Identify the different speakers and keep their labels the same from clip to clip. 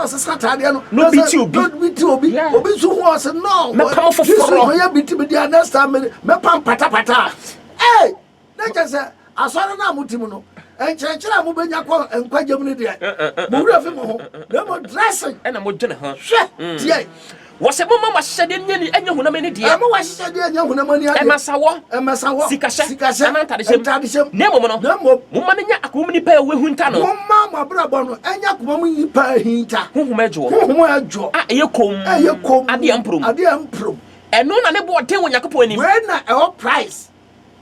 Speaker 1: asasa Ntaade
Speaker 2: no biti obi
Speaker 1: obi so ho say no
Speaker 2: me pam foforo
Speaker 1: ya biti me dia next time me pam pata eh na just asɔre na mutim no enkyerɛkyerɛ mo benya kɔ enkwagye mu ne de mo wura fi mo ho na mo dressing
Speaker 2: ɛna mo gye ne ho
Speaker 1: hwɛ tie
Speaker 2: wose mama wahyɛde nyɛ anya hunam ne de
Speaker 1: mo wahyɛde anya hunam ne ade emasawo sikasɛ
Speaker 2: Ntaade hyɛm na mo mo ma nya akom nipa a wehu nta no
Speaker 1: mo ma mo abrabɔ no anya akom nipa hinta
Speaker 2: honhom adwo a ɛyɛ kom ade amprom ɛno na ne bo ɔden wo Nyankopɔn anim
Speaker 1: we na ɛwɔ price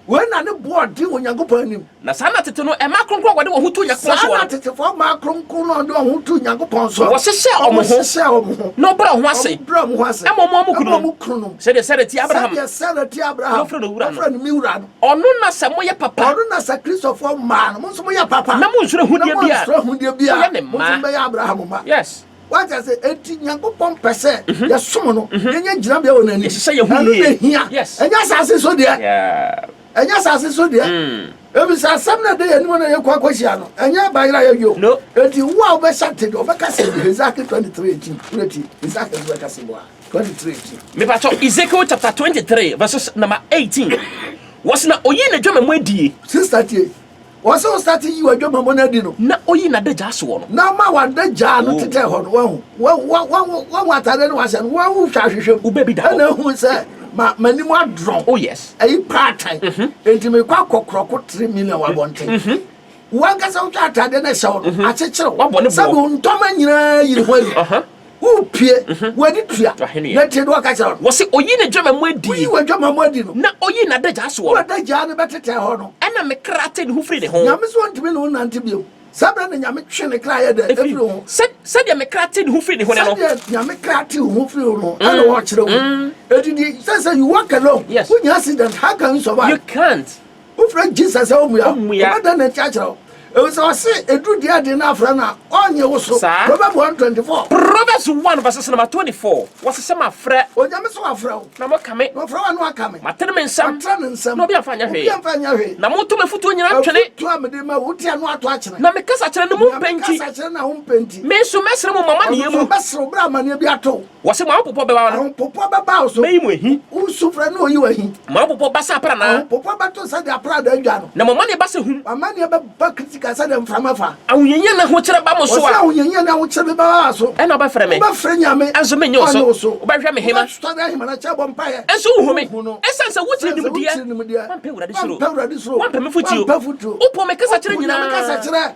Speaker 1: when na ne board di Onyankopɔn anim
Speaker 2: na sana tete no e ma kronkron wode wo ho to Nyankopɔn so
Speaker 1: sana tete fo ma kronkron no de wo ho to Nyankopɔn so
Speaker 2: wo hyehyɛ omo ho no bra ho ase e mo kunu se de ti Abraham no fro no
Speaker 1: mi wura no
Speaker 2: ono na se mo ye papa
Speaker 1: ono na sa Christopher ma no mo so mo ye papa
Speaker 2: na mo nsuro hudia bia
Speaker 1: mo so be Abraham ma
Speaker 2: yes
Speaker 1: what I say eti Nyankopɔn pese ye som no ye gyina bia wo nani
Speaker 2: hyehyɛ ye hu
Speaker 1: yes enya asase so de
Speaker 2: yeah
Speaker 1: enya asase so de ebi sa sam na de enu na ye kwa kwahia no enya bayira ye yo
Speaker 2: no
Speaker 1: eti wo a be shate de obeka se Ezekiel 23:18 Ezekiel obeka se bo 23:18
Speaker 2: me pato Ezekiel chapter 23 verses number 18 was na oyi na dwama mu adie
Speaker 1: sister tie was o start yi wa dwama mu na adi no
Speaker 2: na oyi na daja so no
Speaker 1: na ma wa daja no tete ho no wa atade no wa se no wa hu hwa hwehwem
Speaker 2: ubebi da
Speaker 1: na hu se mani mo adron
Speaker 2: oh yes
Speaker 1: ayi part-time enti me kwa kokroko 3 million wa bonten wanga sa utwa atade na hye wo akekere wo sabu ntoma nyina yiri ho yi upie wadi tua na tedo aka kere
Speaker 2: wo se oyi na dwama mu adi
Speaker 1: yi wa dwama mu adi no na
Speaker 2: oyi na daja so
Speaker 1: wo daja ne betete ho no
Speaker 2: ena me krate ne hu firi ne ho
Speaker 1: nyame so ntimi no nante bio sabra na nyame twe ne kra ye de efiri ho
Speaker 2: said ya me krate ne hu firi ne ho no
Speaker 1: nyame krate ho firi no ana wo kire wo edidi say you walk alone when you accident how can you survive
Speaker 2: you can't
Speaker 1: ufra Jesus omuya oda na chachira e so say edu dia de na afra na onye wo so Proverbs 1:24
Speaker 2: Proverbs 1 verse number 24 was say ma frɛ
Speaker 1: onyame so afra
Speaker 2: na mo kame
Speaker 1: no afra no akame
Speaker 2: matene me nsam no bi afanya hwe na mo to me futu nyina twene
Speaker 1: to amede ma wuti anu ato akire
Speaker 2: na me kasa kire no mo penti
Speaker 1: kasa kire na ho penti
Speaker 2: me so mesre mo mama ne yemu
Speaker 1: mesre bra mane bi ato
Speaker 2: was say ma popo be ba no
Speaker 1: popo be ba so
Speaker 2: me mu ehi
Speaker 1: usufra no yi wahi
Speaker 2: ma popo ba sa pra na
Speaker 1: popo ba to sa de apra da adwa no
Speaker 2: na mama ne ba se hu
Speaker 1: mama ne ba kritika sa de mframa fa
Speaker 2: awuyenye na ho kire ba mo so a
Speaker 1: awuyenye na ho kire ba so
Speaker 2: e na ba frɛ me
Speaker 1: ba frɛ nyame
Speaker 2: anso me nyo so ba hwɛ me hema
Speaker 1: tada hema na cha bom pae
Speaker 2: enso hu me esanse wuti nim dia pampe wurade suro pampe me futi opo me kasa kire nyina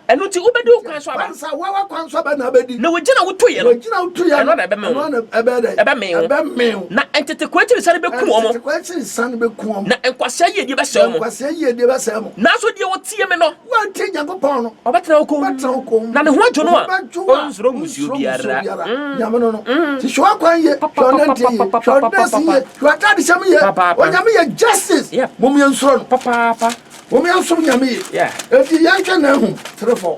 Speaker 2: enu ti ubedi okwan so aba
Speaker 1: ansa wa kwan so aba na abedi
Speaker 2: na wogina wotoye no na ebe me na entete kwatiri sare be kum omo na enkwasa ye die be se omo na so die wotie me no
Speaker 1: wa tie Nyankopɔn no
Speaker 2: obetena okom na ne ho adwo no a onsuro musuo biara
Speaker 1: nyame no ti hwa kwan ye hwa nantie ye hwa desi ye hwa tade hyam ye onyame ye justice mom ye nsuro no
Speaker 2: papa
Speaker 1: mom ye nsuro nyame ye eti yanhwe na hu 3-4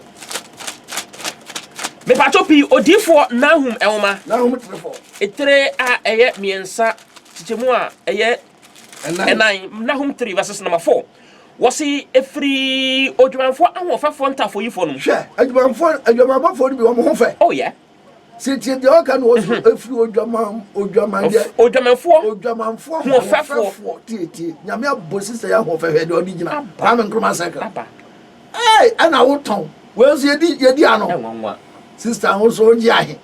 Speaker 2: me pachopi odifo nahum ewoma
Speaker 1: nahum 3-4
Speaker 2: etre a eye miensa chichemu a eye enan nahum 3 verses number 4 wasi efri odwanfo ahofafo ntafo yifo no
Speaker 1: hwe adwamafo ni bi wo ho fe
Speaker 2: oh yeah
Speaker 1: Siti de oka no efri odwamanfo hofafo tie nyame abosi se ya hofafo de odi gina pa me nkroma sakra eh ana wo ton we so yedi ano sister ho so oji ahe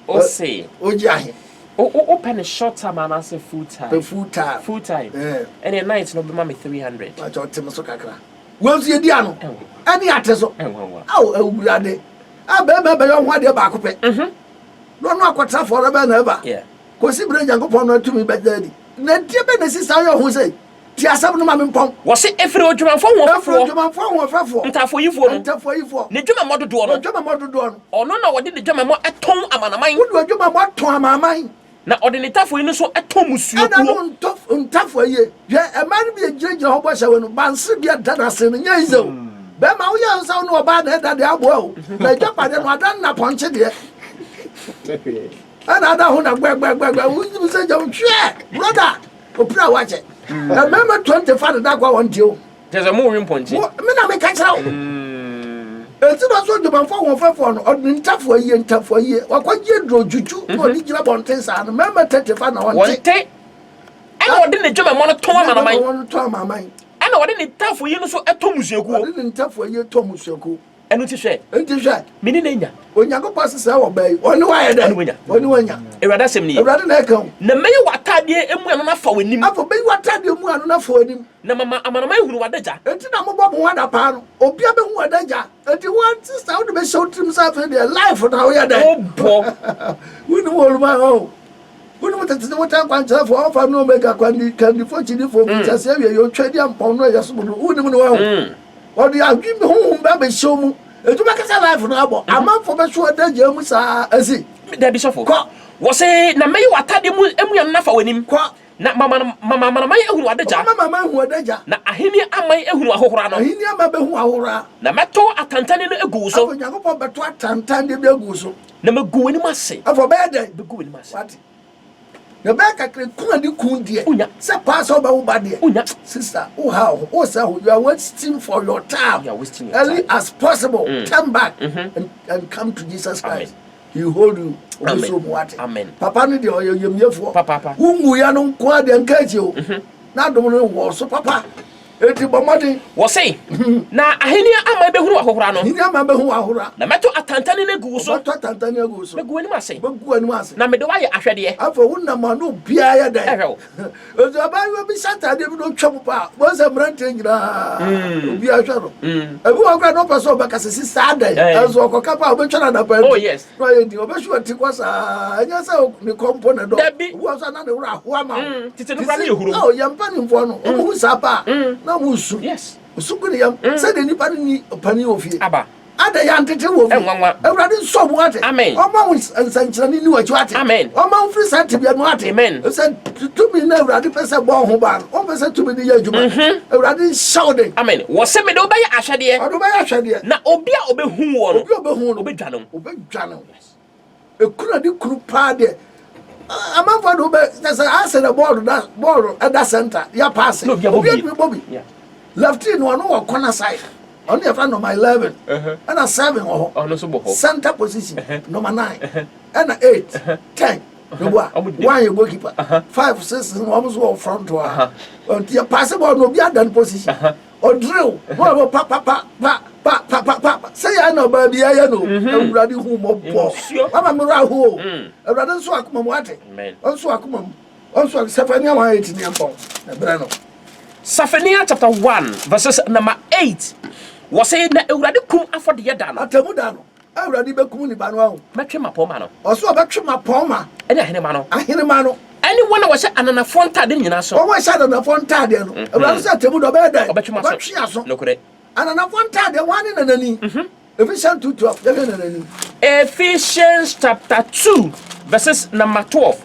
Speaker 2: o say
Speaker 1: oji ahe
Speaker 2: o pen short time and I say full time and at night no be ma me 300
Speaker 1: ma cho tem so kakra we so yedi ano ani ateso aw awurade abebe yo ho ade ba ko pe no akota for ebe na eba ko si bre Nyankopɔn no atumi be dadi na die be na sister yo ho say ti asab no ma me mpom
Speaker 2: wo se efri odwumanfo ho ntafo yifo ne dwuma mododo no ono na wode ne dwuma mo eton amanaman
Speaker 1: wo dwuma mo eton amanaman
Speaker 2: na ordinatafo yi no so eton musuo
Speaker 1: kuo ntafo ye e man bi ejira ho bo hye we no banse bi adana se no nya izo be ma wo ya nsa no oba na eda de abo o na japade no adan na ponche de ana ada ho na gbe wo nyi se ja hwe brother opira wache na mema 25 da kwa won dio
Speaker 2: teze mo wi ponche
Speaker 1: me na me ka kira enti no so de banfo won fefo no odin ntafo ye wakwaje dro juju no di gira bonten sa no mema tetefa na wonte
Speaker 2: ana odin ne dwuma mo no ton amanaman
Speaker 1: won ton amaman
Speaker 2: ana odin ne tafo ye no so etomusuaku
Speaker 1: odin ne ntafo ye tomusuaku
Speaker 2: enu ti hwe mini na nya
Speaker 1: onyankopɔ sesa wo bai oni wa ye de oni wanya
Speaker 2: ewrada sem ni
Speaker 1: ewrada na ka
Speaker 2: na meye watade emu anu na fa wanim
Speaker 1: afo be watade emu anu na fa wanim
Speaker 2: na mama amanaman hunu wadaja
Speaker 1: enti na mo bo wada pa no obi abe hu wadaja enti one sister wo be show trim sa fe de life na wo ye de
Speaker 2: obo
Speaker 1: wonu wo ma ho wonu mo tete mo tan kwancha fo ofa no mega kandi fo chidi fo chase awie yo twadi ampon no ya so no wonu mo no wa odi adwi me hu ba be show mu etu ba kasa life no abo amanfo be show adaja mu sa asi
Speaker 2: da bi sofo wo se na meye watade mu emu anu na fa wanim na mama mai ehunu adaja
Speaker 1: mama hu adaja
Speaker 2: na ahini amai ehunu ahohora no
Speaker 1: ahini ama be hu ahohora
Speaker 2: na meto atantane no egu so
Speaker 1: Onyankopɔ beto atantane be egu so
Speaker 2: na megu wani mase
Speaker 1: afo be de
Speaker 2: begu wani mase
Speaker 1: what na be kakre kun adi kun die se pass o ba wo ba die sister oh how oh say you are wasting for your time,
Speaker 2: you are wasting your time
Speaker 1: early as possible. Come back and come to Jesus Christ. He hold you.
Speaker 2: Amen.
Speaker 1: Papa ni de oyemyefo
Speaker 2: papa
Speaker 1: ungu ya no nko ade nkachi o na dom no wo so papa eti bomodi
Speaker 2: wo say na ahini ama be hunu ahohora no
Speaker 1: ahini ama be hunu ahohora
Speaker 2: na meto atantane ne gu so
Speaker 1: meto atantane gu so
Speaker 2: begu ani mase
Speaker 1: na
Speaker 2: me de wa ye ahwede
Speaker 1: afo wonna ma no bia ya dai ozo abayo bi Saturday bi no twam pa bo se mrante nyina obi ahwe no ebi wa kwa no person be kase sister dai ezo okoka pa obetwa na pa
Speaker 2: oh yes
Speaker 1: no ye di obehwe ti kwasa anya se ni component do wo so na ne wura ho ama
Speaker 2: titi no brane yehuru
Speaker 1: oh yampa ni mfo no omu sapa na musu
Speaker 2: yes
Speaker 1: usukuni yam se de nipa ni pani ofie
Speaker 2: aba
Speaker 1: ada ya ntete wo fi ewrade nso bo ate omo nsanchira ni wachu ate omo free sent bia no ate se to me na ewrade pese bo ho ba o pese to me ni adwuma ewrade shouting
Speaker 2: amen wo se me do ba ya ahwede na obi a obehu wo no obedwa no
Speaker 1: ekura di kuru pa de amafo do be say answer the ball at that center ya pass
Speaker 2: no
Speaker 1: Bobby left in one or corner side on your friend number 11 and a 7 or center position number 9 and 8 10 one you goalkeeper 5 6 almost all front to her until possible no be at position or drill pa say I know baby I know everybody who mo mama me ra ho everybody so akoma mo ate onso akoma onso Sefania 1:8 ni ampon na brano
Speaker 2: Safania chapter 1 verses number 8 was saying na ewrade kum afode ye da no
Speaker 1: atamu da no ewrade be kum ni ba no ahu
Speaker 2: metwe mapoma no
Speaker 1: oso obetwe mapoma
Speaker 2: ene ahene ma no anyone was anana Ntaade nyina so
Speaker 1: o wa sha anana Ntaade no ewrade sa atamu do be da
Speaker 2: obetwe
Speaker 1: aso
Speaker 2: no kure
Speaker 1: anana Ntaade wani na nani Ephesians 2:12 ya na nani
Speaker 2: Ephesians chapter 2 verses number 12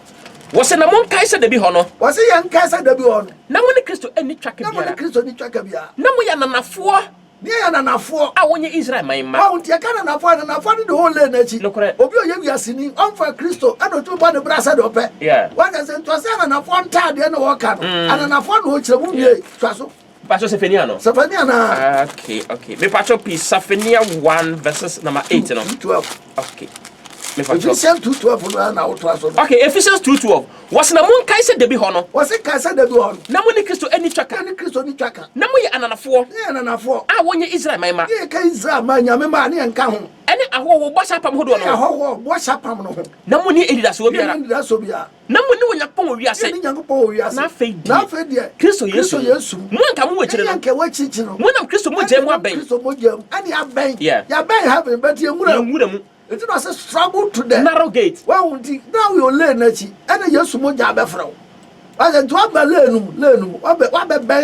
Speaker 2: wose na mon kai se da bi ho no
Speaker 1: wose yan kai se da bi ho no
Speaker 2: na mo ni Kristo eni twaka bia
Speaker 1: na mo ni Kristo ni twaka bia
Speaker 2: na mo ya nanafo
Speaker 1: ni ya nanafo
Speaker 2: a wonye Israel man
Speaker 1: wa unti ya kana nanafo ni de hole na chi obi oye wiase ni onfa Kristo ana to ba ne brasa de ope wa ka se to se nanafo Ntaade na wo ka no nanafo na o kire mu wie twaso
Speaker 2: Pastor Safania no
Speaker 1: na
Speaker 2: okay me Pastor P Safania 1 verses number 8 no
Speaker 1: 12
Speaker 2: okay
Speaker 1: Ephesians 2:12 na auto aso
Speaker 2: okay Ephesians 2:12 was na mon kai se da bi ho no
Speaker 1: was kai se da bi ho
Speaker 2: na mo ni Kristo eni twaka na mo ye ananafo a wonye Israel man ma
Speaker 1: ye kai Israel man nyame ma ne enka ho
Speaker 2: ene ahowo bo sapam hodo no
Speaker 1: ahowo bo sapam no ho
Speaker 2: na mo ni edidaso bia na mo ni Onyankopon owiase na fe
Speaker 1: die
Speaker 2: Kristo Yesu mo nka mo wachire no mo na Kristo mo je mo aben
Speaker 1: ani aben ya ben have but ye nwura
Speaker 2: mu
Speaker 1: it was a struggle to the
Speaker 2: narrow gate.
Speaker 1: Well, now we learn that she and yes, Moja Befro. I said to Lenum, what be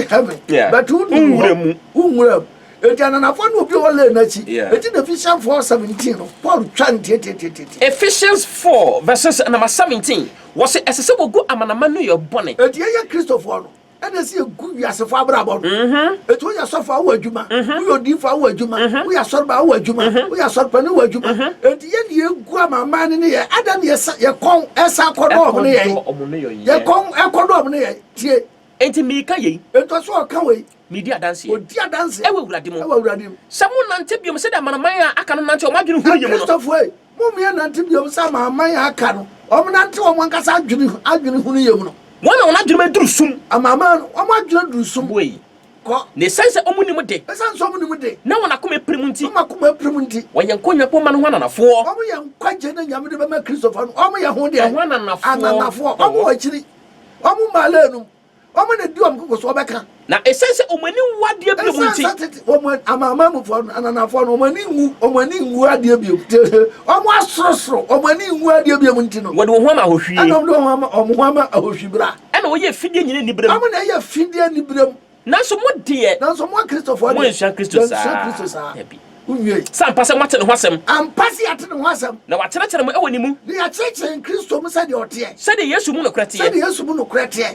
Speaker 1: heaven, but who it can afford to be all learn that she. It is Ephesians 4:17. Paul Ephesians 4 verses number 17 was a sensible good amanamanu your bonnet. A dear Christopher. And I see a good as a father about it. We are so far away, Juma. We are deep away, Juma. We are so far away, Juma. We are so far away, Juma. And the you grandma man in the air. Adam, yes, you come as a corner. You come a corner.
Speaker 2: enti mi ka ye
Speaker 1: ento so ka we
Speaker 2: media dance
Speaker 1: odi dance
Speaker 2: e we wurade mo
Speaker 1: e
Speaker 2: samu nante biom se da manaman a aka no nante o madwene hu yemu no
Speaker 1: Christopher mo me nante biom sa manaman aka no o nante o mo nkasa adwene hu yemu no
Speaker 2: wona wona adwene duru sum
Speaker 1: amama o mo adwene duru sum
Speaker 2: boy
Speaker 1: ko
Speaker 2: ne sense omunimu de
Speaker 1: sense omunimu de
Speaker 2: na wona koma primunti
Speaker 1: wayen
Speaker 2: konwa ko man ho ananafo
Speaker 1: o mo yan kwaje na nyame de be ma Christopher no o mo ye ho de ananafo o mo wachiri o mo malenu o mo ne di o mo so obeka
Speaker 2: na essence omani wade bimunti
Speaker 1: o mo amama mu fo ananafo no omani ngu ade bi o mo asorosoro omani ngu ade bi munti no
Speaker 2: wode wo ho ma hohwie
Speaker 1: ana do ho ma ahohwi bra
Speaker 2: ana wo ye fidie nyine ni brem
Speaker 1: o mo na ye fidie ni brem
Speaker 2: nanso mo de
Speaker 1: nanso mo Christopher
Speaker 2: mo enhia Christos
Speaker 1: happy unwe
Speaker 2: sampa se mwate ne ho asem
Speaker 1: ampasi ate ne ho asem
Speaker 2: na wakyerɛkyerɛ mo ɛwɔ ni mu
Speaker 1: ne yakyerɛkyerɛ Kristo mu sɛ de ɔteɛ
Speaker 2: sɛ de Yesu mu no krateɛ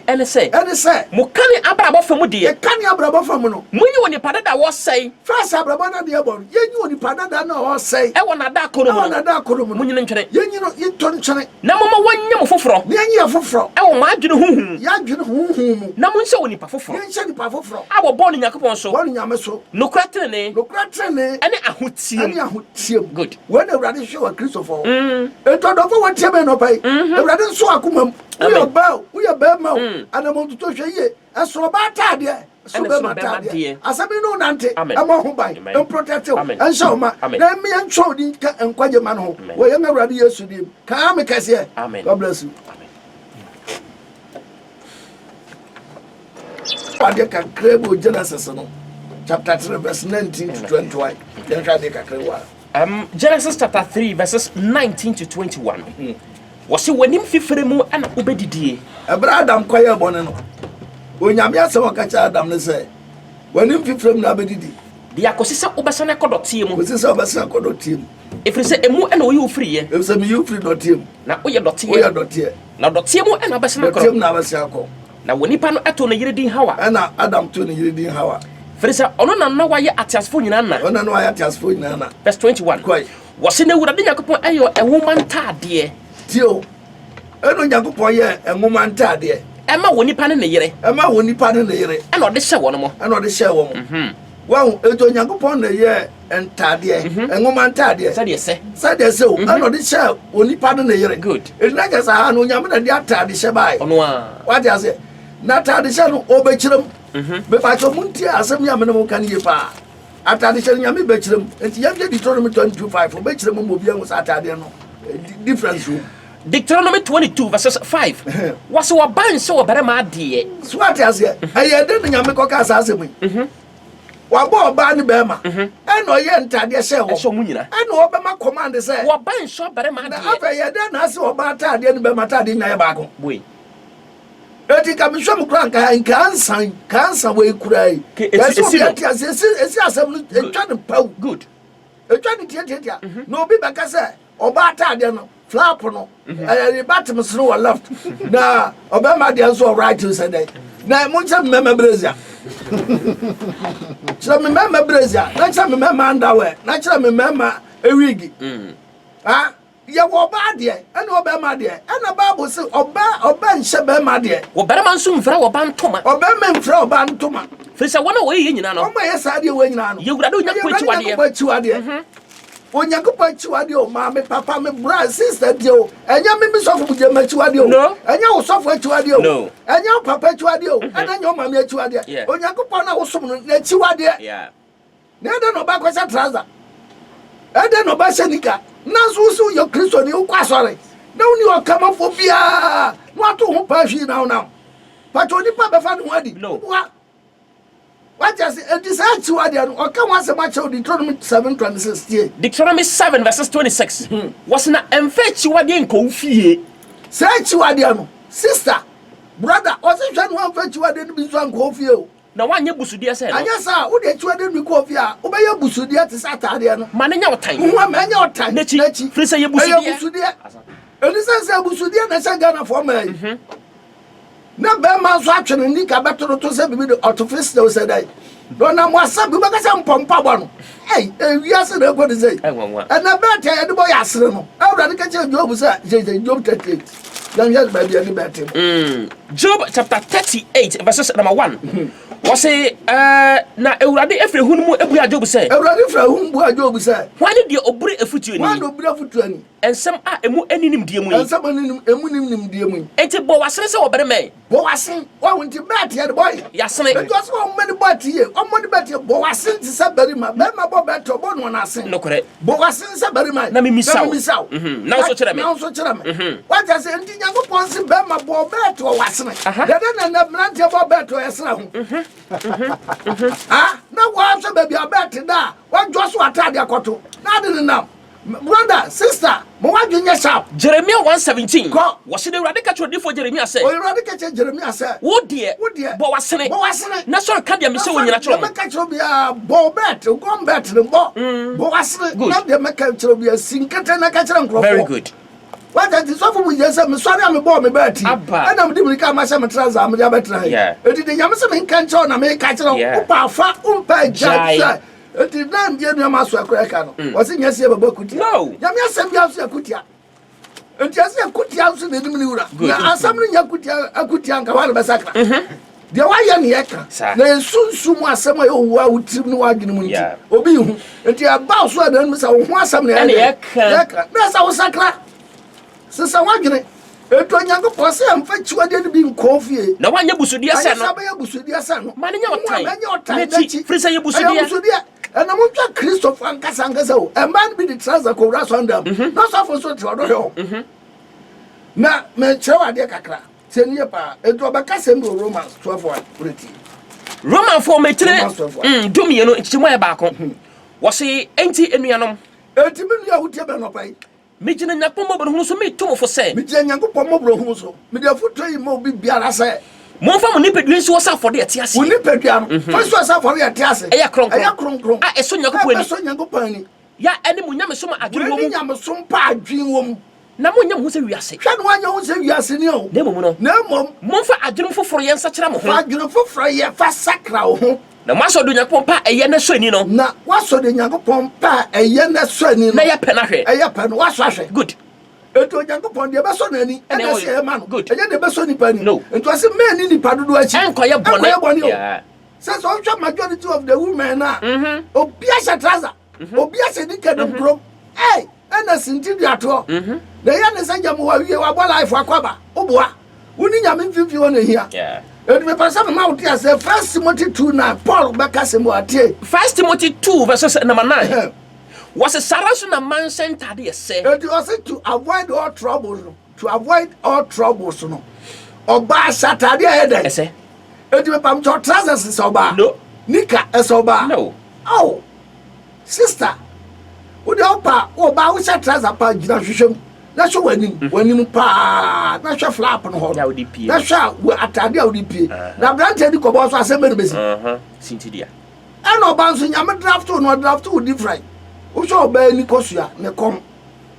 Speaker 2: ɛne sɛ mo kane abrabɔ fa mu deɛ
Speaker 1: kane abrabɔ fa mu no
Speaker 2: munyi wɔ nipa dada wɔsɛe
Speaker 1: first abrabɔ na deɛ bɔ yenyi wɔ nipa dada na wɔsɛe
Speaker 2: ɛwɔ nada akɔrɔ mu munyi ne ntwene
Speaker 1: yenyi no yitɔ ntwene
Speaker 2: na mama wanya mo foforɔ
Speaker 1: ne yenyi yɛ foforɔ
Speaker 2: ɛwɔ ma adwene huhu
Speaker 1: ya adwene huhu mu
Speaker 2: na mo nhyɛ wɔ nipa foforɔ
Speaker 1: yenhyɛ nipa foforɔ
Speaker 2: awɔ bɔ ne Nyankopɔn so
Speaker 1: bɔ ne Nyame so
Speaker 2: nokra trene
Speaker 1: ɛne
Speaker 2: ahotiam good
Speaker 1: when Awurade hwɛ wɔ Christopher etɔdɔfo wɔ tie me no pai Awurade nso akomam we are bɛma anamo tuto hwɛ ye ɛsoro ba taade so bɛma taade asabi no nante ɛma ho ban protect ɛnhyɛ wo ma na me ntwɔ di nkwaje ma no ho wɔ yɛ Awurade Yesu dim ka me kɛse God bless you Ade ka krebo Genesis no chapter 3 verse 19 to 21
Speaker 2: Genesis chapter 3 verses 19 to 21 wɔse w'anim fifire mu ana wobɛdidie
Speaker 1: ɛbra Adam kɔyɛ bɔne no onyame asɛm ɔka kyerɛ Adam ne sɛ w'anim fifire mu na wobɛdidi
Speaker 2: de akɔsi sɛ wobɛsane akɔdɔteɛ mu
Speaker 1: kɔsi sɛ wobɛsane akɔdɔteɛ mu
Speaker 2: ɛfiri sɛ ɛmu ɛna woyɛ wo firiyɛ
Speaker 1: ɛfiri sɛ meyɛ wo firi dɔteɛ mu
Speaker 2: na woyɛ dɔteɛ na dɔteɛ mu ɛna wobɛsane
Speaker 1: akɔ na wobɛsane akɔ
Speaker 2: na wɔ nipa no ɛtoo ne yere din Hawa
Speaker 1: ɛna Adam too ne yere din Hawa
Speaker 2: Frisa ono na wayɛ atiasfo nyina na
Speaker 1: ono na wayɛ atiasfo nyina na
Speaker 2: verse 21 wɔse na Awurade Nyankopɔn ɛyɛ ɛnwoma ntaadeɛ
Speaker 1: tio ɛno Nyankopɔn yɛ ɛnwoma ntaadeɛ
Speaker 2: ɛma wɔ nipa ne ne yere
Speaker 1: ɛna ɔde hyɛ wɔn mo wɔn eto Nyankopɔn na yɛ ntaadeɛ ɛnwoma ntaadeɛ sɛdeɛ sɛ o ɛna ɔde hyɛ wɔ nipa ne ne yere
Speaker 2: good
Speaker 1: ɛna kasa ha no Nyame na de ataade hyɛ bae
Speaker 2: ɔno a
Speaker 1: wate ase na ataade hyɛ no ɔbɛkyerɛm befacho munti asem ya menemo kan ye pa atade hyɛ nyame bɛkyerɛm enti yɛhwɛ Deuteronomy 22:5 bɛkyerɛm mo obi anwo atade no difference room
Speaker 2: Deuteronomy 22 verses 5 was wa ban sɛ wɔbarema adeɛ
Speaker 1: so ate ase ɛyɛ de nyame kɔka asase mu wabɔ ɔbaa ne bɛrima ɛna ɔyɛ ntadeɛ hyɛ
Speaker 2: wɔ mu nyina
Speaker 1: ɛna ɔbɛma command sɛ
Speaker 2: wɔban sɛ ɔbarema adeɛ
Speaker 1: afɛ yɛ de na ase ɔbaa tadeɛ ne bɛrima tadeɛ nyɛ baako
Speaker 2: boy
Speaker 1: eti kamishwa mukran kansa we kurai esi asem no etwa ne paw
Speaker 2: good
Speaker 1: etwa ne tietia no obi beka se oba atade no flap no batem sno wa left na oba ma de so right to say na mo nche mema brazia chira me mema brazia na chira me mema underwear na chira me mema ewigi ah ya wo ba de ene oba ma de ene bible say oba nche be ma de
Speaker 2: wo berema nso mfra wo ba ntoma
Speaker 1: oba me mfra wo ba ntoma
Speaker 2: frisa wona wo ye nyina no
Speaker 1: o ma ye sa de wo nyina no
Speaker 2: ye wurade
Speaker 1: onyankopɔ chiwade o ma me papa me bra sister de o enya me sofo buje ma chiwade o enya wo sofo chiwade o enya wo papa chiwade o enya wo mama chiwade onyankopɔ na wo som no na chiwade na de no ba kwasa trouser ede no ba shenika na so yo Kristo ni wo kwasore na woni o kama fo bia no ato ho pa hwi na pato ni pa be fa no adi what just it is chiwade no o ka wa se ma che Deuteronomy 7:26
Speaker 2: Deuteronomy 7 verses 26 was na emfa chiwade nko fie
Speaker 1: se chiwade no sister brother o se hwa no emfa chiwade no bi so nko fie o
Speaker 2: na wanye busudie se no
Speaker 1: anya sa wo de chiwade no ko fie a wo be ye busudie te sa atade no
Speaker 2: ma ne nya wotan
Speaker 1: wo ma nya wotan
Speaker 2: nechi frisa ye busudie
Speaker 1: elisa se busudie na se Ghana for mai na be ma so atwene ni ka betoro to se bibi artificial o se dai do na mo asa bi be ka se mpompa bo no wiase na ko de sei na be ta ye de boy asere no awurade ka che Job se Job 38 Then yes, baby, any better.
Speaker 2: Job chapter 38, verses number 1. Was say, na Ewurade efre hunu mu ebu Job say.
Speaker 1: Ewurade efre hunu mu Job say.
Speaker 2: Why did the obure efutu ani?
Speaker 1: Why do obure efutu ani?
Speaker 2: Ensem a emu eninim die mu.
Speaker 1: Ensem emu nim die mu.
Speaker 2: Enti bo wasene se obere me.
Speaker 1: Bo wasen, wa wonti bet here the boy.
Speaker 2: Yasene.
Speaker 1: Enti was o many bet here. O money bet here bo wasen ti se berima. Berima bo bet bo no na asen.
Speaker 2: No correct.
Speaker 1: Bo wasen se berima.
Speaker 2: Na me misaw.
Speaker 1: Na so kire me. Na so kire me. What just enti Nyankopon se berima bo bet o wasene. Dede na brante bo bet o yesra ho. Ah, now what so baby about that? What just what Ntaade akoto? Na de nam. Brother, sister, mo wa dwenya sharp.
Speaker 2: Jeremiah 1:17. Was the Ewurade ka chodi for Jeremiah say.
Speaker 1: O Ewurade ka che Jeremiah say.
Speaker 2: Wo de bo wasene.
Speaker 1: Bo wasene.
Speaker 2: Na so ka dia me se wo nyina chro.
Speaker 1: Me ka chro bia bo bet, go bet no bo. Bo wasene. Na de me ka chro bia sinkete na ka chro nkrofo.
Speaker 2: Very good.
Speaker 1: What that is so we just say me sorry am bo me bet. And am de me ka ma say me transa am dia betra.
Speaker 2: Yeah.
Speaker 1: E di nyame se me kan chro na me ka chro. Upa fa umpa jai. Eti nam die nua maso akora ka no wo se nya se baba kutia
Speaker 2: no
Speaker 1: nya me asem bia so akutia enti ase akutia so de nim ni wura na asam ni nya akutia nka wa besakra de wa ye ne yeka na ensunsu mu asem ayo wa utim ni wa dwene mu nti obi hu enti aba so adan mu sa wo ho asem ne yeka na sa wo sakra sesa wa dwene eto Nyankopon se amfa chiwa de bi nkofie
Speaker 2: na wanya busudi asa no
Speaker 1: asa ya busudi asa no
Speaker 2: mane nya otai mechi frisa ye busudi
Speaker 1: and I'm not Christopher and Cassangazo. A man be the trouser co ras on them. Not so for so to now, me chow de Accra. Send your pa, a drobacasem Romans 12 pretty.
Speaker 2: Roman for me today. Do me, it's to my back on. Was he empty in Mianum?
Speaker 1: Ultimately, would tell no pay.
Speaker 2: Mijin and Yapomo, who so me too for say.
Speaker 1: Mijin Yapomo, who so. Media foot train more be biara say.
Speaker 2: Mon femme niped wins was for the Tias.
Speaker 1: We niped yam. First was for the Tias.
Speaker 2: Aya cronk.
Speaker 1: I saw your company. Ya any Munyama a dream yam some pa dream woman. Namunya who say we are sick. Can one you say we are senior? No, no, Monfa a dream for yen such a dream for fry fast sacra. The master do not pompa a yen sonino. Na what's so the Yango pompa a yen sonino? Naya penahe, a pen was good. Eto Nyankopon de beso nani e na se man good e de beso ni pani no ento ase men ni padu do achi enkoye boni yeah says so majority of the women na obi a trouser obi a se nika dem pro eh na sinti bi ato na ya ne sanja mo wa wie wa bo life akwaba oboa woni nyame mfifi wona hia yeah edu me pasa me ma wotia say 1 Timothy 2:9 Paul beka se mo atie 1 Timothy 2 verses number 9 was a Saracen a man sent Ntaade say. It was to avoid all troubles. To avoid all troubles, no. Oba Ntaade head. Say. It will pam to trousers is oba. No. Nika is oba. No. Oh, sister. Would you pa oba we say trousers pa gina hwehwem. Na so wanim pa. Na so flap no ho. Na so we Ntaade awdipie. Na brand di ko bo so asem be besi. Sintidia. And oba so nyame draft no different. Usho ba ni kosua ne kom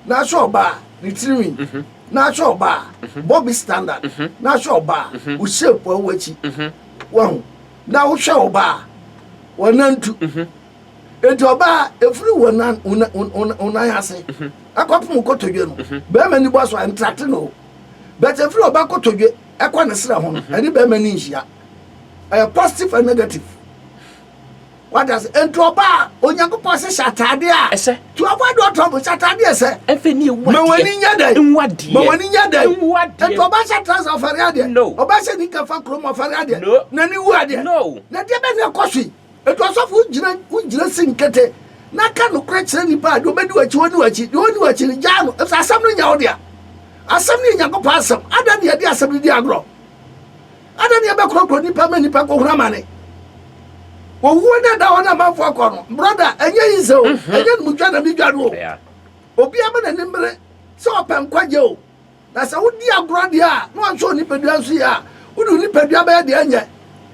Speaker 1: na sho ba ni trimi na sho ba Bobby standard na sho ba u shape wachi wahu na u sho ba wonantu eto ba efri wonan unan ase akopum kotodwe no ba mani bo so interact no but efri oba kotodwe ekwa ne sra ho no ani ba mani nhia positive and negative. What does Entroba Onyankopon se Ntaade a to avoid all trouble Ntaade se efeni wadi me wani nyada Entroba se trans of Ariade no oba se nika fa krom of Ariade no na ni wuade no na de be na kwhwe eto asofo ujira sinkete na ka no kra kire nipa do be di wachi ni jano asam no nya odia asam ni Nyankopon asam ada de de asam di agro ada de be kro nipa ma nipa ko hura mane wo wona da wona manfo akono brother enye yizo enye mutwa na bidwado obi aba na nimbre so opem kwaje o na sa wodi agro de a no anso ni pedua nso ya wodi ni pedua ba de enye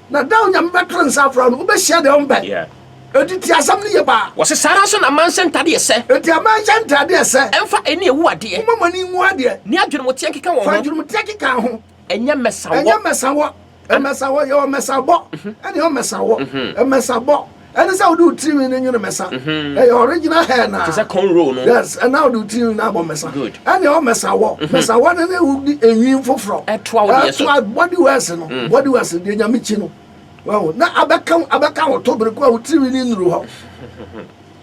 Speaker 1: na da onya mbetro nsa afra no obe hia de ombe editi asam ni ye ba wo se sara so na manse Ntaade se eti amanse Ntaade se emfa eni ewu ade mama ni nwu ade ni adwene motie keka wo ho adwene motie keka ho enye mesawo Emesawo yo mesabo ani o mesawo emesabo And it's how do team in your messa. Hey, original hair now.
Speaker 2: It's a cornrow, no?
Speaker 1: Yes, and now do team now messa.
Speaker 2: Good.
Speaker 1: And your messa walk. Messa one and they would be a new for
Speaker 2: at 12 years.
Speaker 1: What do you say? What do you say? The Yamichino. Well, now Abacam October go 3 million euro.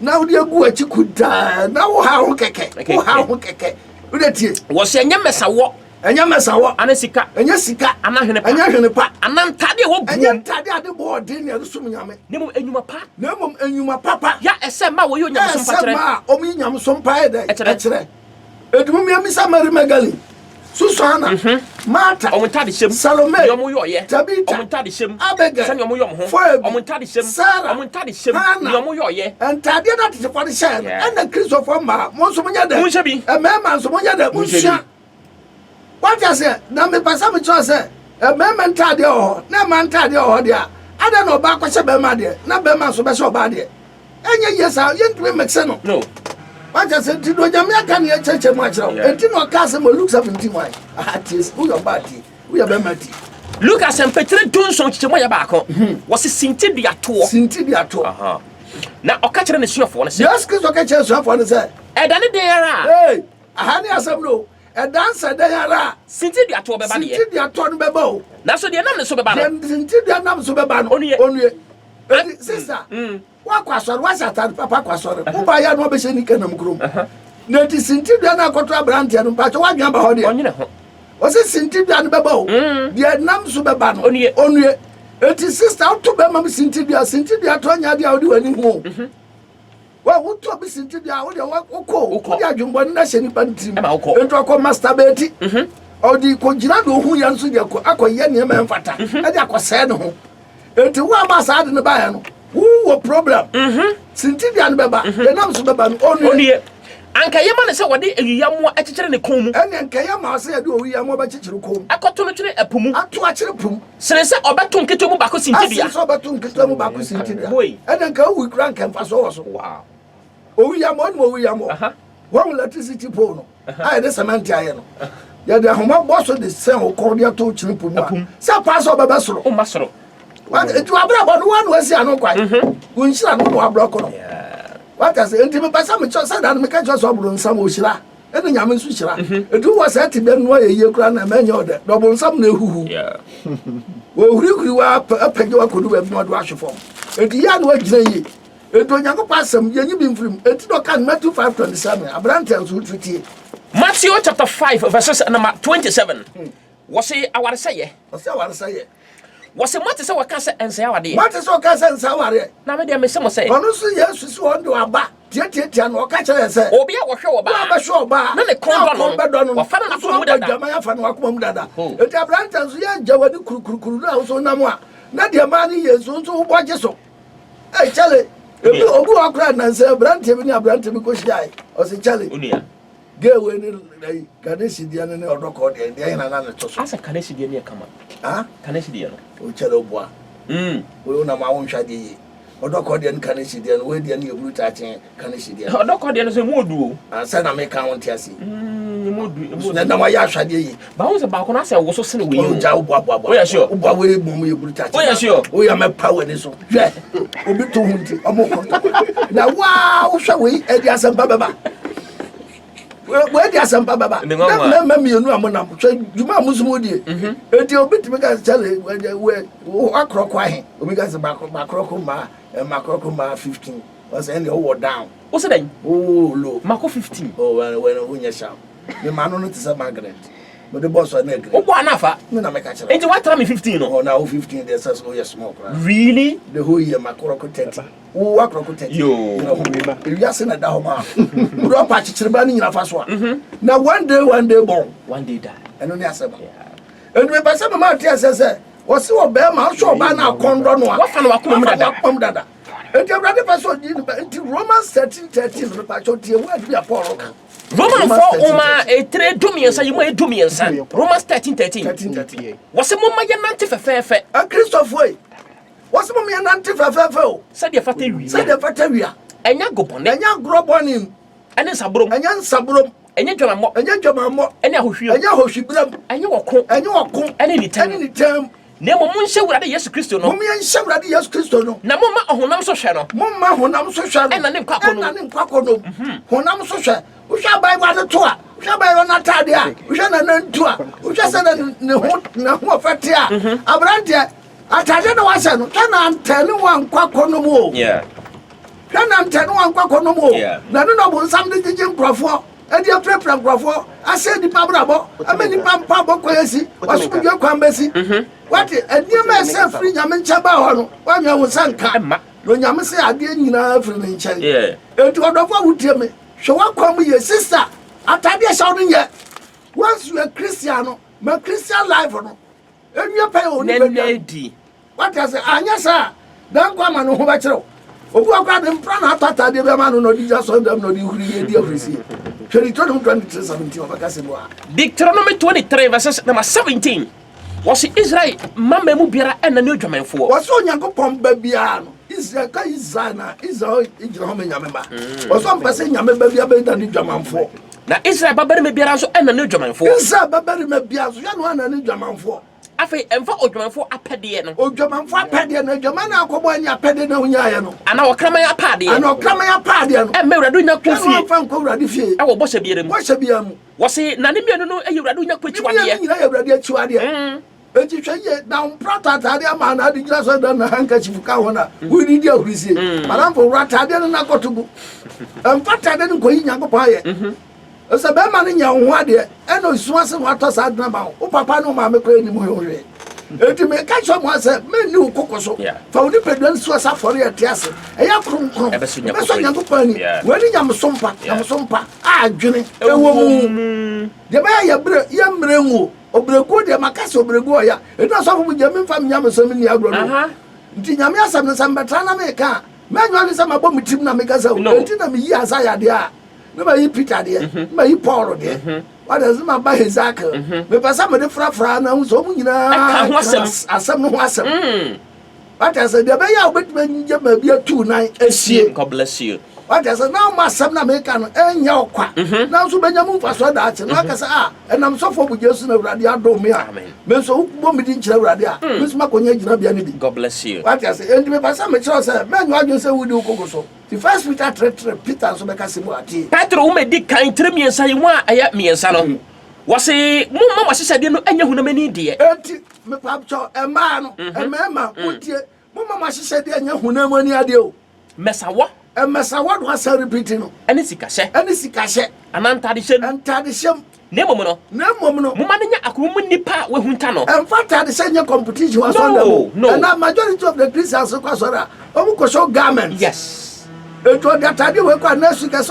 Speaker 1: Now the go you could die. Now how keke. How keke.
Speaker 2: Was a messa walk.
Speaker 1: And your messa walk.
Speaker 2: And a sika.
Speaker 1: And your sika.
Speaker 2: And I
Speaker 1: and your pa.
Speaker 2: And Ntaade wo
Speaker 1: and your Ntaade at the board dinner the sumyame.
Speaker 2: Nemo enuma pa.
Speaker 1: Nemo enuma papa.
Speaker 2: Ya esema wo yo nyam so pa kire.
Speaker 1: Esema o mi nyam so pa de.
Speaker 2: Ekire.
Speaker 1: Edum mi amisa Mary Magali. Susana. Martha.
Speaker 2: O Ntaade shem.
Speaker 1: Salome.
Speaker 2: Yo mo yo ye.
Speaker 1: Tabita.
Speaker 2: O Ntaade shem.
Speaker 1: Abega.
Speaker 2: San yo mo yo mo ho. O Ntaade shem.
Speaker 1: Sarah.
Speaker 2: O Ntaade shem. Yo mo yo ye.
Speaker 1: Ntaade na te for the share. And the Christopher ma. Mo so mo nya de.
Speaker 2: Mo shebi.
Speaker 1: E mema so mo nya de. Mo sha. What I say, now me pass me choice say, a man Ntaade o, na man Ntaade o dia. I don't know back what be ma dia, na be man so be so bad dia. Enye yes a yen to make sense no. What I say, do Jamia can ye church much now. And tin no cast mo look 17 why. Artist, who your body, who your bemati.
Speaker 2: Lucas and Petre Johnson chemo ya ba ko. Was sinti dia to.
Speaker 1: Sinti dia to.
Speaker 2: Aha. Na okachire ne suafo ne say.
Speaker 1: Yes, Chris okachire suafo ne say.
Speaker 2: E dane dey ara.
Speaker 1: Hey, ahani asem no. A dancer there are
Speaker 2: sinti dia to be ba ne.
Speaker 1: Sinti dia to no be ba.
Speaker 2: Na so dia nam ne so be ba no.
Speaker 1: Sinti dia nam so be ba no. Onye. Sister. Wa kwasoro wa satan papa kwasoro. Wo ba ya no be sheni kanam krom. Na ti sinti dia na akoto abrante no pa cho wa dwan ba ho de.
Speaker 2: Onye ne ho.
Speaker 1: O se sinti dia no be ba o. Dia nam so be ba no. Onye. Eti sister to be mam sinti dia to nya dia odi wani ho. Well, what to be seen to the hour? What you are doing? One nation, Pantim, and talk of masturbate. Or the Conjurado who answer the Aquayan man fata, and the Aquasano. And to one mass out in the Bayan. Who were problem? Sintian Baba, the names of Baban only. And Kayama said, what did you are more at the comb? And then Kayama said, we are more about the comb. I got to a pum, I to watch a pum. Sense or Baton Kitomo Bacus in Tibia, so Baton Kitomo Bacus in Tibia. And then go with Grand Campus also. Wow. Oh, we are more. One electricity pole. I had a cement iron. Yeah, the home boss of the same cordial to Chilpum. Some pass over Basso. Oh, Master. What it was about one was no quite. We shall know a block. What I say, intimate by some choice and make a choice of some Ushira. And the Yaman Sushira. It was at the Benway, you grand and man order. Double some new who. Yeah. Well, you are a peg could have not rush for. And the young way. Eto nyango pasam yenyi bimfrim enti do kan Matthew 5:27 Abraham tells you to
Speaker 2: Matthew chapter 5 verses number 27 was say aware say was what is our cancer and say aware
Speaker 1: what is our cancer and say
Speaker 2: na me dey me say
Speaker 1: say ono so yesu so ondo aba tie no ka kire say
Speaker 2: obi a wo hwe oba
Speaker 1: ba hwe oba
Speaker 2: na ne kon no wo fa na ko mu dada
Speaker 1: jama ya fa na ko mu dada enti Abraham tells you ya jawadi kurukuru na so na mo a na de ma ni yesu so wo boje so eh chale obu akra na say Abraham bi ni Abraham bi ko shai o se chale
Speaker 2: unia
Speaker 1: ge we ni kanesi dia ne odoko de dia na na to so
Speaker 2: asa kanesi dia ne kama kanesi dia no
Speaker 1: o chale obu we na ma won hwa de odoko de kanesi dia no we dia ne eburu ta chen kanesi dia
Speaker 2: odoko de no se mu odu
Speaker 1: o say na me kan won ti ase
Speaker 2: mu odu
Speaker 1: na ma ya hwa de yi
Speaker 2: ba won se ba ko na say wo so sene we
Speaker 1: o ja obu
Speaker 2: o ya sure
Speaker 1: obu we bom eburu ta chen
Speaker 2: o ya sure
Speaker 1: o ya me power ni so hwe obi to hunti omo ko na wa wo hwa we e dia sampa baba we dia sampa baba na me enu amona hwe juma musumo die enti obi timi ga chale we akroko ahe obi ga se ba akroko ma 15 was any over down
Speaker 2: what's that
Speaker 1: oh low
Speaker 2: mako 15
Speaker 1: oh when unya sharp me manu no tisa Margaret but the boss was negre
Speaker 2: o bo anafa
Speaker 1: me na me ka chale
Speaker 2: enti what time 15 no
Speaker 1: oh now 15 there says oh yes smoke
Speaker 2: really
Speaker 1: the whole year makroko 30 wo akroko 30
Speaker 2: yo
Speaker 1: you just in da homa bro pa chichireba ni nyina fa so na one day born
Speaker 2: one day die
Speaker 1: eno ni asema enu me pa sama ma tia se wose wo be ma so ba na kondo no a
Speaker 2: wo fa na wakom dada
Speaker 1: enti Abraham person di enti Romans 13:13 no pa cho tie wo adu ya Paul
Speaker 2: Romans 4 Oma 3 dumiensa yimu edumiensa Romans 13:13 wose mo ma ye nante fefefe
Speaker 1: a Christopher wose mo me nante fefefe o
Speaker 2: se de fata wia enya
Speaker 1: groboni
Speaker 2: ene nsabrom enye dwamammo
Speaker 1: enya
Speaker 2: ene ahohwiem
Speaker 1: enya hohwibram
Speaker 2: enye woko
Speaker 1: ene ni tem
Speaker 2: na mo mun hyewrade Yesu Kristo no
Speaker 1: mo me hyewrade Yesu Kristo no
Speaker 2: na mo ma honam so hwe no
Speaker 1: mo ma honam so hwe no
Speaker 2: na ne kwako
Speaker 1: no honam so hwe wo hwe Bible no to a wo hwe Bible na Ntaade a wo hwe na nantu a wo hwe se na ho fete a abrante Ntaade no wa se no kana Ntane wan kwako no mo kana Ntane wan kwako no mo na no bo nsam de gigi nkrofo edi aprepra nkrofo ase di pabrabo ameni pampa bokoyesi wasubuje kwambesi wati eniema ese free nyame nchaba ho no wanwa wo sanka no nyame se ade nyina free ne nchen etu odofo wutie me hwe wakwam ye sister Ntaade a shawo nye once you a Christian no my Christian life no enye pay oni
Speaker 2: Ntaade
Speaker 1: what I say anya sa dan kwa ma no ho ba kire obu akwa de mpra na Ntaade be ma no di just on them no di huri ye di ofisi Deuteronomy 23:17 obakasebo a
Speaker 2: Deuteronomy 23 verses number 17 was Israel mama mu biara na ne odwamanfo
Speaker 1: was onyankopon ba bia no Israel ka Israel na Israel ijira ho nyame ba was on pese nyame ba bia be da ne dwamanfo
Speaker 2: na Israel babare me biara so na ne odwamanfo
Speaker 1: Israel babare me bia so ya no na ne dwamanfo
Speaker 2: afi emfa odwamanfo apede no
Speaker 1: odwamanfo apede no odwamana akobo anya apede na hunyaye no
Speaker 2: ana okraman apade
Speaker 1: ana okraman apade no
Speaker 2: me wuradu nya kwafie
Speaker 1: ana fa nko wuradu fie
Speaker 2: e wo bosha biere mu
Speaker 1: bosha bia mu
Speaker 2: wose na ne mienu no e wuradu nya kwachiwade
Speaker 1: ye nyina ye wuradu achiwade enti hweye na umprata Ntaade ama na adi gira so da na hanka chifuka hona wuri dia hurisie maramfo wurata Ntaade no na kotugu empata Ntaade no ko yi nyankopɔ aye ose be ma ne nya ho ade e no suase ho atosa adna ma o papa no ma me ko ni mo hwe enti me ka cho mo ase me ni ukokoso fa odi pedwan suase afore ya tiase e ya kronkron e be so nyankopɔ ni wani nyamsompa a adwene ewo mu de ba ya bre ya mrenwo obregu de makase obregu oya enti asofo bu jami fam nyamsom ni agro no nti nyame asam no sambatra na me ka me nwa ni sama bom tim na me kasa enti na me yi asaya de a me ba yi Peter de me yi Paul de what does my ba Hezekiel me pasa me de frafra na so mu nyina asam no ho asam what I said de ba ya obetuma nje ma bia tu nan asie
Speaker 2: God bless you
Speaker 1: what I said now ma asam na me ka no enya okwa na so benya mu faso da ache na ka sa enam so fo bugye su na urade adom me a me so bo me di nkyira urade a me so makonya gyina bia ne bi
Speaker 2: God bless you
Speaker 1: what I said and me pasa me kiro say me nwa adwo say wudi ukokoso the first Peter 3 Peter so be ka se mu ati
Speaker 2: Petro wo me di kan 3 miensa yi wa aya miensa no wose mo mama hyehyade no anya hunamani die
Speaker 1: enti me papcho ema no ema utie mo mama hyehyade anya hunamani ade o
Speaker 2: mesawo
Speaker 1: mesawo do asa repeat no
Speaker 2: ene sikahye ana Ntaade hyem nemo no mo ma nya akromu nipa we hunta no
Speaker 1: emfa Ntaade hyem nya competition was on them and the majority of the Christians ko so ra omu ko show garments
Speaker 2: yes
Speaker 1: eto Ntaade we kwa na suka